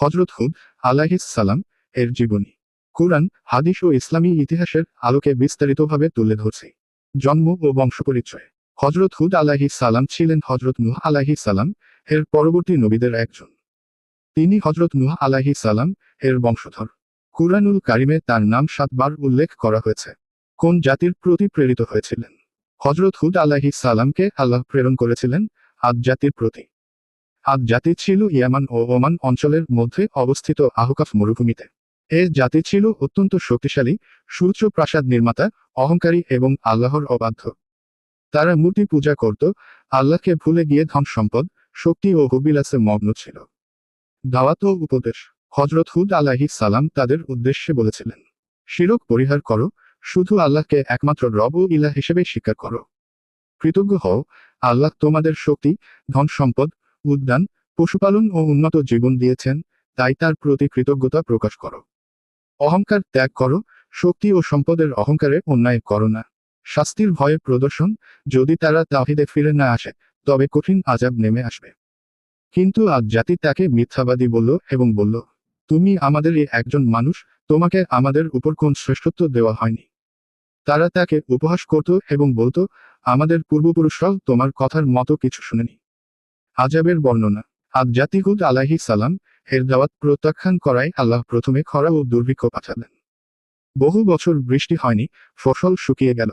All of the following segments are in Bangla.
হযরত হুদ আলাইহিস সালাম এর জীবনী কুরআন, হাদিস ও ইসলামী ইতিহাসের আলোকে বিস্তারিতভাবে তুলে ধরছি। জন্ম ও বংশপরিচয়। হযরত হুদ আলাইহিস সালাম ছিলেন হযরত নূহ আলাইহিস সালাম এর পরবর্তী নবীদের একজন। তিনি হযরত নূহ আলাইহিস সালাম এর বংশধর। কুরআনুল কারিমে তার নাম 7 বার উল্লেখ করা হয়েছে। কোন জাতির প্রতি প্রেরিত হয়েছিলেন? হযরত হুদ আলাইহিস সালামকে আল্লাহ প্রেরণ করেছিলেন আদ জাতির প্রতি। আদ জাতি ছিল ইয়ামান ও ওমান অঞ্চলের মধ্যে অবস্থিত আহকাফ মরুভূমিতে। এ জাতি ছিল অত্যন্ত শক্তিশালী, সুউচ্চ প্রাসাদ নির্মাতা, অহংকারী এবং আল্লাহর অবাধ্য। তারা মূর্তি পূজা করত, আল্লাহকে ভুলে গিয়ে ধন সম্পদ, শক্তি ও বিলাসে মগ্ন ছিল। দাওয়াত ও উপদেশ। হযরত হুদ আলাইহিস সালাম তাদের উদ্দেশ্যে বলেছিলেন, শিরক পরিহার করো, শুধু আল্লাহকে একমাত্র রব ও ইলাহ হিসেবে স্বীকার করো। কৃতজ্ঞ হও, আল্লাহ তোমাদের শক্তি, ধন সম্পদ, উদ্যান, পশুপালন ও উন্নত জীবন দিয়েছেন, তাই তার প্রতি কৃতজ্ঞতা প্রকাশ করো। অহংকার ত্যাগ করো, শক্তি ও সম্পদের অহংকারে অন্যায় করো না। শাস্তির ভয়ে প্রদর্শন, যদি তারা তাওহীদে ফিরে না আসে, তবে কঠিন আযাব নেমে আসবে। কিন্তু আদ জাতি তাকে মিথ্যাবাদী বলল এবং বলল, তুমি আমাদেরই একজন মানুষ, তোমাকে আমাদের উপর কোন শ্রেষ্ঠত্ব দেওয়া হয়নি। তারা তাকে উপহাস করত এবং বলতো, আমাদের পূর্বপুরুষরাও তোমার কথার মতো কিছু শুনেনি। আযাবের বর্ণনা। আদ জাতি হুদ আলাইহিস সালাম এর দাওয়াত প্রত্যাখ্যান করায় আল্লাহ প্রথমে খরা ও দুর্ভিক্ষ পাঠালেন। বহু বছর বৃষ্টি হয়নি, ফসল শুকিয়ে গেল।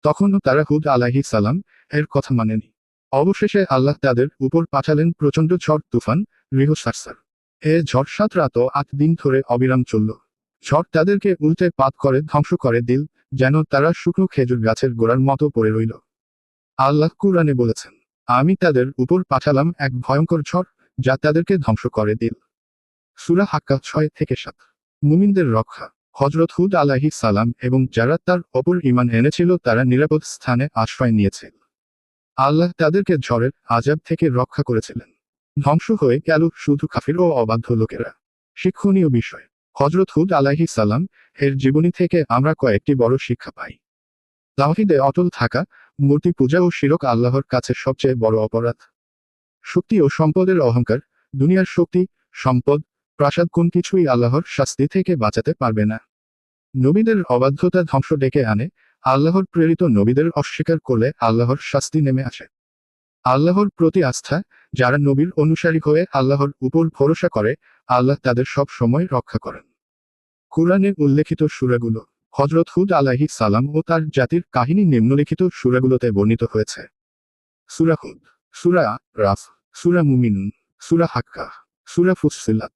তখনও তারা হুদ আলাইহিস সালাম এর কথা মানেনি। অবশেষে আল্লাহ তাদের উপর পাঠালেন প্রচণ্ড ঝড় তুফান, রিহ সারসার। এ ঝড় 7 রাত ও 8 দিন ধরে অবিরাম চলল। ঝড় তাদেরকে উল্টে পাত করে ধ্বংস করে দিল, যেন তারা শুকনো খেজুর গাছের গোড়ার মতো পড়ে রইল। আল্লাহ কুরআনে বলেছেন, আমি তাদের উপর পাঠালাম এক ভয়ঙ্কর ঝড়, যা তাদেরকে ধ্বংস করে দিল। সূরা হাক্কা 6-7। মুমিনদের রক্ষা। হযরত হুদ আলাইহিস সালাম এবং যারা তার ওপর ঈমান এনেছিল তারা নিরাপদ স্থানে আশ্রয় নিয়েছিল। আল্লাহ তাদেরকে ঝড়ের আযাব থেকে রক্ষা করেছিলেন। ধ্বংস হয়ে গেল শুধু কাফির ও অবাধ্য লোকেরা। শিক্ষণীয় বিষয়। হযরত হুদ আলাইহিস সালাম এর জীবনী থেকে আমরা কয়েকটি বড় শিক্ষা পাই। তাওহীদে অটল থাকা, মূর্তি পূজা ও শিরক আল্লাহর কাছে সবচেয়ে বড় অপরাধ। শক্তি ও সম্পদের অহংকার। দুনিয়ার শক্তি, সম্পদ, প্রাসাদ কোন কিছুই আল্লাহর শাস্তি থেকে বাঁচাতে পারবে না। নবীদের অবাধ্যতা ধ্বংস ডেকে আনে, আল্লাহর প্রেরিত নবীদের অস্বীকার করলে আল্লাহর শাস্তি নেমে আসে। আল্লাহর প্রতি আস্থা, যারা নবীর অনুসারী হয়ে আল্লাহর উপর ভরসা করে, আল্লাহ তাদের সব সময় রক্ষা করেন। কুরআনে উল্লেখিত সূরাগুলো। হযরত হুদ আলাইহিস সালাম ও তার জাতির কাহিনী নিম্নলিখিত সূরাগুলোতে বর্ণিত হয়েছে। সূরা হুদ, সূরা আরাফ, সূরা মুমিনুন, সূরা হাক্কা, সূরা ফুসসিলাত।